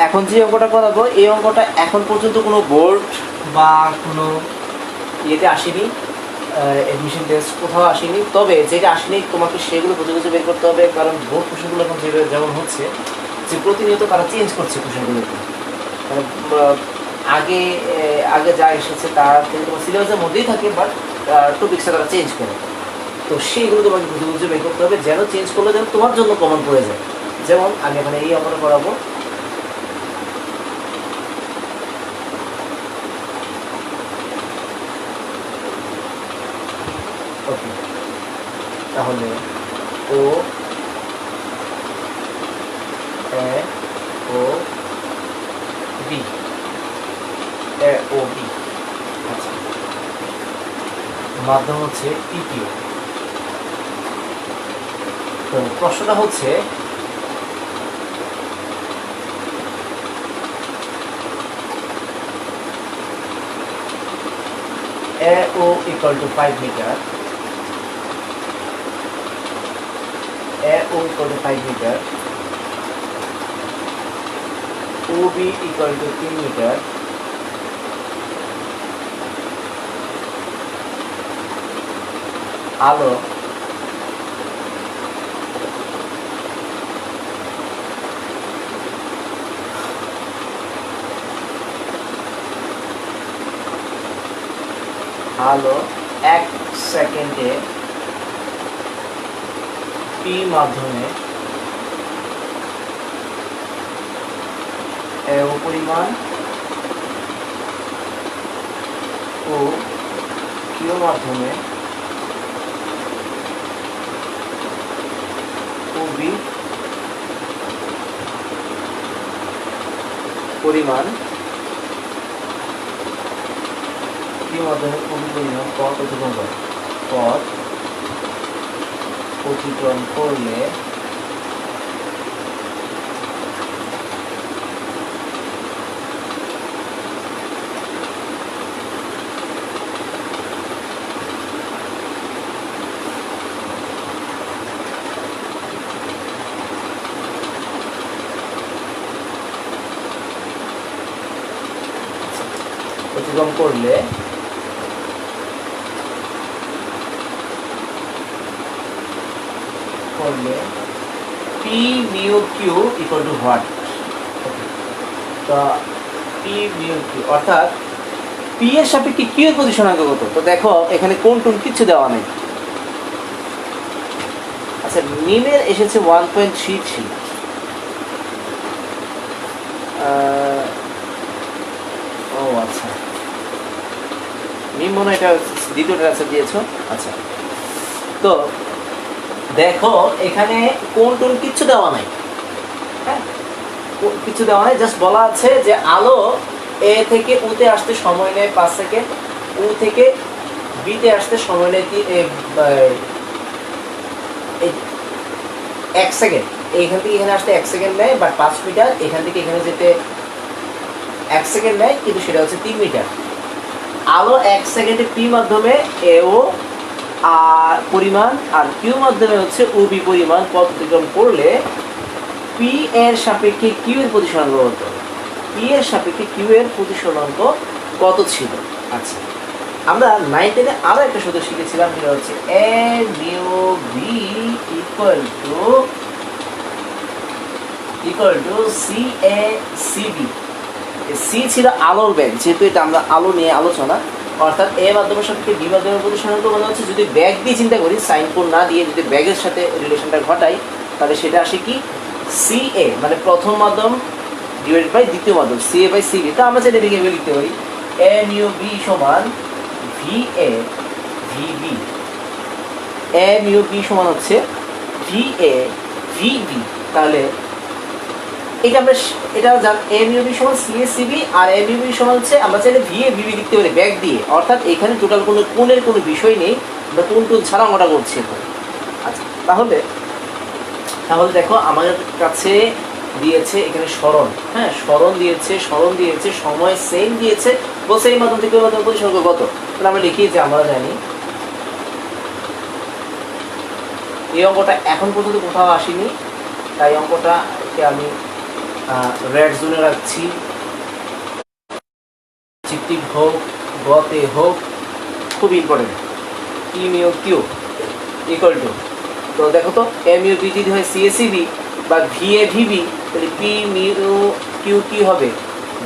এখন যে অঙ্কটা করাবো এই অঙ্কটা এখন পর্যন্ত কোনো বোর্ড বা কোনো ইয়েতে আসেনি, অ্যাডমিশন টেস্ট কোথাও আসেনি। তবে যেটা আসেনি তোমাকে সেগুলো খুঁজে খুঁজে বের করতে হবে, কারণ বোর্ড কোশ্চেনগুলো এখন যেমন হচ্ছে যে প্রতিনিয়ত তারা চেঞ্জ করছে কোশ্চেনগুলোকে। মানে আগে যা এসেছে তার থেকে তোমার সিলেবাসের মধ্যেই থাকে, বাট টপিক্সটা তারা চেঞ্জ করে। তো সেইগুলো তোমাকে খুঁজে খুঁজে বের করতে হবে, যেন চেঞ্জ করলে যেন তোমার জন্য কমন পড়ে যায়। যেমন আমি এখানে এই অঙ্কটা করাবো। ওকে, তাহলে ও এ ও বি মাধ্যম হচ্ছে পিকিউ। তো প্রশ্নটা হচ্ছে AO equal to 5 meter, AO equal to 5 meter, OB equal to 3 meter, আলো আলো 1 সেকেন্ডে পি মাধ্যমে এও পরিমাণ ও কিউ মাধ্যমে ওবি পরিমাণ কিউ মাধ্যমে ওবি পরিমাণ পথ অতিক্রম করে, পথ অতিক্রম করলে অতিক্রম করলে p mu q equal to what? তো পি মিউ কিউ অর্থাৎ পি এর সাপেক্ষে কিউ এর প্রতিসরাঙ্ক কত? তো দেখো এখানে কোন টুন কিছু দেওয়া নেই। আচ্ছা, মিমের এসেছে 1.33। ও আচ্ছা, মিম মনে হয় এটা দ্বিতীয়টা আনসার দিয়েছো। আচ্ছা, তো দেখো এখানে কোন টোন কিচ্ছু দেওয়া নাই, হ্যাঁ কিছু দেওয়া নাই, জাস্ট বলা আছে যে আলো এ থেকে উতে আসতে সময় নেয় 5 সেকেন্ড, উ থেকে বিতে আসতে সময় নেয় 1 সেকেন্ড, এইখান থেকে এখানে আসতে 1 সেকেন্ড নেয়, বাট 5 মিটার, এখান থেকে এখানে যেতে 1 সেকেন্ড নেয়, কিন্তু সেটা হচ্ছে 3 মিটার। আলো 1 সেকেন্ডে পি মাধ্যমে এও আর পরিমাণ আর কিউ মাধ্যমে হচ্ছে ওবি পরিমাণ পথ অতিক্রম করলে পি এর সাপেক্ষে কিউ এর প্রতিসরাঙ্ক কত? পি এর সাপেক্ষে কিউ এর প্রতিসরাঙ্ক কত ছিল? আচ্ছা, আমরা 9-10 আরো একটা সূত্র শিখেছিলাম, যেটা হচ্ছে a mu b equal to c a c b. C ছিল আলোর ব্যাগ, যেহেতু এটা আমরা আলো নিয়ে আলোচনা, অর্থাৎ এ মাধ্যমের সাপেক্ষে বি মাধ্যমের প্রতিসরাঙ্ক মনে হচ্ছে যদি ব্যাগ দিয়ে চিন্তা করি, সাইন কোণ না দিয়ে যদি ব্যাগের সাথে রিলেশনটা ঘটাই, তাহলে সেটা আসে কি সি এ, মানে প্রথম মাধ্যম ডিভাইডেড বাই দ্বিতীয় মাধ্যম, c a by c b. তো আমরা যেটা ভেঙে লিখতে পারি এ মিউ বি সমান v a v b. A mu b সমান হচ্ছে ভি এ ভি বি। তাহলে এটা আমরা এ মিউ বি সমান সি এ সি বি, আর এ মিউ বি সমান হচ্ছে আমরা চাইলে ভি এ ভি বি লিখতে পারি ব্যাগ দিয়ে, অর্থাৎ এখানে টোটাল কোনো কোণের কোনো বিষয় নেই, আমরা কোণ টোন ছাড়া আমরা করছি। আচ্ছা, তাহলে দেখো আমাদের কাছে দিয়েছে এখানে সরণ, হ্যাঁ সরণ দিয়েছে, সময় সেম দিয়েছে, বলছে এই মাধ্যম থেকে মাধ্যম প্রতিসরাঙ্ক কত? তাহলে আমরা লিখি যে আমরা জানি এই অঙ্কটা এখন পর্যন্ত কোথাও আসেনি, তাই অঙ্কটাকে আমি রেড জোনে রাখছি, চিত্রিক হোক গতে হোক, খুব important. P mu q equal to, তো দেখো তো এম ইউ বি যদি হয় সি এ সি বি বা ভি এ ভি বি, তাহলে পি মিউ কিউ কি হবে?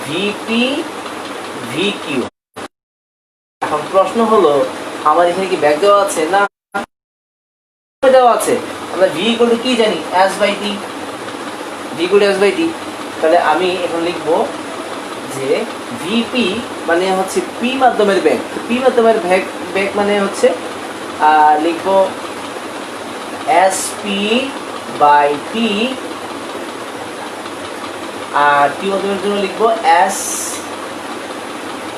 Vp v q. এখন প্রশ্ন হলো আমার এখানে কি ব্যাগ দেওয়া আছে? না, দেওয়া আছে। আমরা ভি ইকুয়াল টু কি জানি? S by t, v equal to s by t. তাহলে আমি এখন লিখবো যে ভিপি মানে হচ্ছে পি মাধ্যমের ব্যাগ, পি মাধ্যমের ব্যাগ মানে হচ্ছে লিখবো এস পি বাই টি, আর কিউ মাধ্যমের জন্য লিখবো এস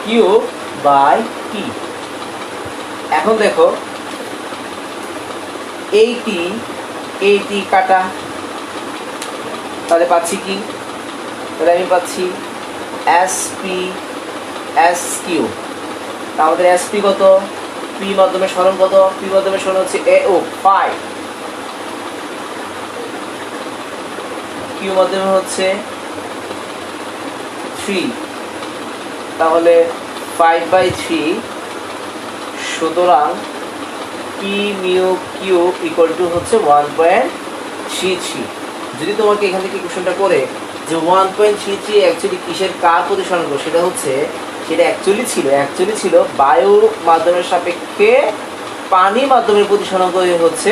কিউ বাই টি। এখন দেখো এইটি এইটি কাটা, তাহলে পাচ্ছি কি, তাহলে আমি পাচ্ছি এসপি এস কিউ। আমাদের এসপি কত, পি মাধ্যমে সরণ কত, পি মাধ্যমে সরণ হচ্ছে এ ও 5, কিউ মাধ্যমে হচ্ছে 3, তাহলে 5/3, সুতরাং p mu q equal to হচ্ছে 1.33। যদি তোমাকে এখান থেকে কোশ্চেনটা করে যে 1.33 অ্যাকচুয়ালি কিসের কার প্রতিসরণ করবে, সেটা হচ্ছে, সেটা অ্যাকচুয়ালি ছিল বায়ু মাধ্যমের সাপেক্ষে পানি মাধ্যমের প্রতিসরণ করে হচ্ছে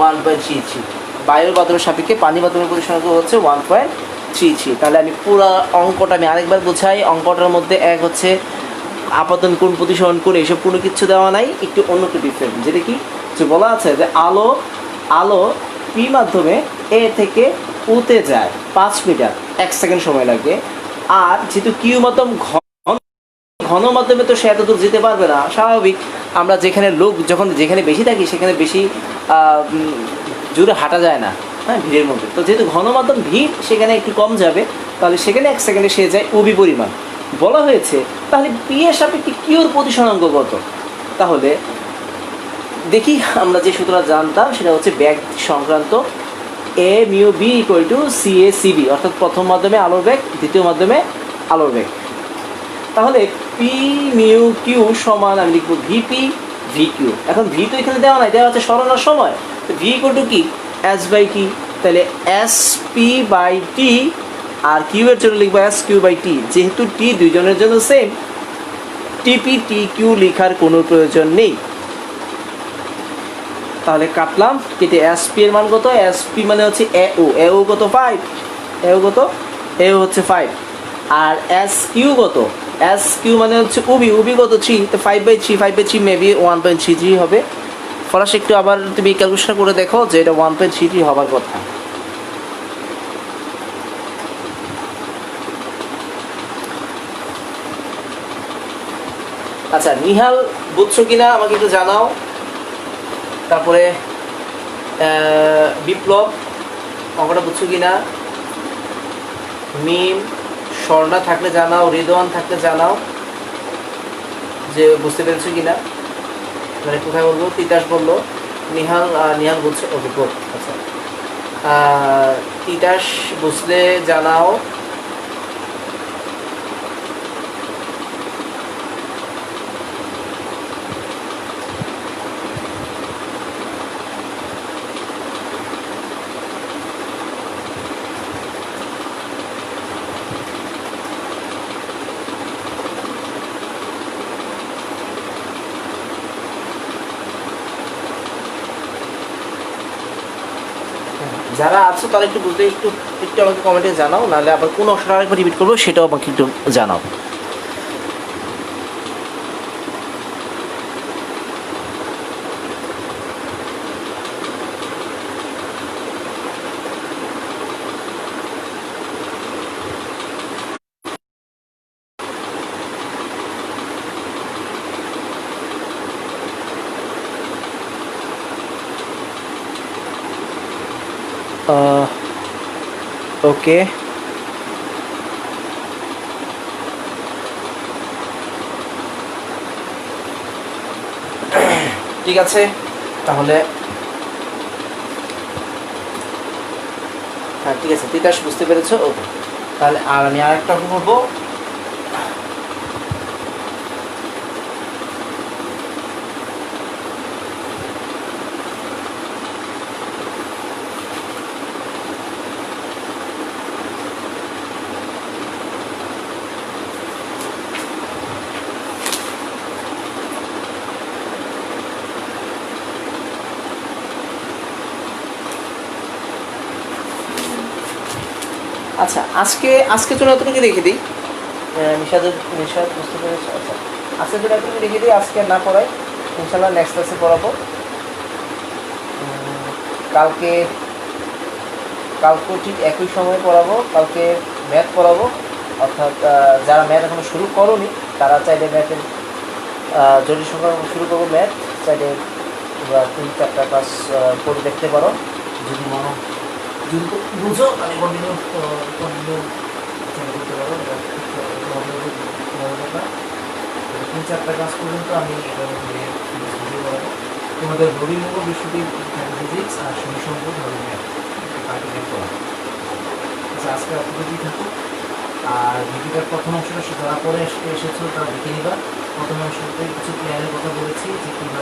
1.33, বায়ুর মাধ্যমের সাপেক্ষে পানি মাধ্যমের প্রতিসরণ করে হচ্ছে 1.33। তাহলে আমি পুরো অঙ্কটা আমি আরেকবার বোঝাই। অঙ্কটার মধ্যে এক হচ্ছে আপাতন কোণ, প্রতিসরণ কোণ, এসব কোনো কিছু দেওয়া নাই, একটু অন্য একটু ডিফারেন্ট, যেটা কি যে বলা আছে যে আলো পি মাধ্যমে এ থেকে উতে যায় 5 মিটার, 1 সেকেন্ড সময় লাগে। আর যেহেতু কিউ মাধ্যম ঘন মাধ্যমে তো সে এত দূর যেতে পারবে না, স্বাভাবিক। আমরা যেখানে লোক যেখানে বেশি থাকি সেখানে বেশি জোরে হাঁটা যায় না, হ্যাঁ, ভিড়ের মধ্যে। তো যেহেতু ঘন মাধ্যম ভিড়, সেখানে একটু কম যাবে, তাহলে সেখানে 1 সেকেন্ডে সে যায় উবি পরিমাণ বলা হয়েছে। তাহলে পি এর সাপেক্ষে কিউর প্রতিসরাঙ্ক কত? তাহলে দেখি, আমরা যে সূত্রটা জানতাম সেটা হচ্ছে ব্যাগ সংক্রান্ত, a mu b equal to c a c b, অর্থাৎ প্রথম মাধ্যমে আলোর বেগ, দ্বিতীয় মাধ্যমে আলোর বেগ। তাহলে পি মিউ কিউ সমান আমি লিখবো ভিপি ভি কিউ। এখন ভি তো এখানে দেওয়া নাই, দেওয়া হচ্ছে সরানোর সময়, তো ভি ইকুয়াল টু কি, এস বাই টি। তাহলে এস পি বাই টি, আর কিউ এর জন্য লিখবো এস কিউ বাই টি। যেহেতু টি দুইজনের জন্য সেম, টিপি টি কিউ লেখার কোনো প্রয়োজন নেই। তাহলে কাটলাম, কেটে এস পি এর মান কত, এস পি মানে হচ্ছে এ ও কত 5, এ ও কত, এ ও হচ্ছে 5। আর এস কিউ কত, এস কিউ মানে হচ্ছে উবি কত 3, তো 5/3 মেবি 1.33 হবে। ফরাস একটু আবার তুমি ক্যালকুলেশন করে দেখো যে এটা 1.33 হবার কথা। আচ্ছা, নিহাল বুঝছো কিনা আমাকে একটু জানাও। তারপরে বিপ্লব অঙ্কটা বুঝছো কিনা, মিম স্বর্ণা থাকলে জানাও, রিদওয়ান থাকলে জানাও যে বুঝতে পেরেছো কিনা। মানে কোথায় বলবো, তিতাস বললো, নিহাল বুঝছো, ওকে গুড। আচ্ছা, তিতাস বুঝলে জানাও। যারা আছো তারা একটু বুঝতে একটু একটু আমাকে কমেন্টে জানাও, নাহলে আবার কোন অংশটা আরেকবার রিপিট করবো সেটাও আমাকে একটু জানাও। ওকে, ঠিক আছে। তাহলে হ্যাঁ, ঠিক আছে, তিতাস বুঝতে পেরেছো, ওকে। তাহলে আর আমি আরেকটা বলবো, আচ্ছা আজকের জন্য এতটুকু রেখে দিই। নিশাদ বুঝতে পেরেছো? আচ্ছা, আজকের জন্য এতটুকু রেখে দিই, আজকে না পড়াই, ইনশাল্লাহ নেক্সট ক্লাসে পড়াবো। কালকে ঠিক একই সময়ে পড়াবো, কালকে ম্যাথ পড়াবো। অর্থাৎ যারা ম্যাথ এখনো শুরু করোনি তারা চাইলে ম্যাথের জটিল সংখ্যা শুরু করবো ম্যাথ। সাইডে তোমরা 3-4টা ক্লাস করে দেখতে পারো, যদি যদি বুঝো তাহলে কন্টিনিউ করতে পারো। 3-4টা ক্লাস পর্যন্ত আমি এটার মধ্যে বুঝিয়ে পারবো। তোমাদের বহির্মুখ বিষয়টি ফিজিক্স আর সমসংখ্য ধরে ম্যাথ কাল্টিভেট করা। আচ্ছা, আজকে অতটুকুই থাকুক। আর ভিডিওটার প্রথম অংশটা যারা পরে এসেছো তারা দেখে নিবা। প্রথম অংশতে কিছু প্ল্যানের কথা বলেছি যে কীভাবে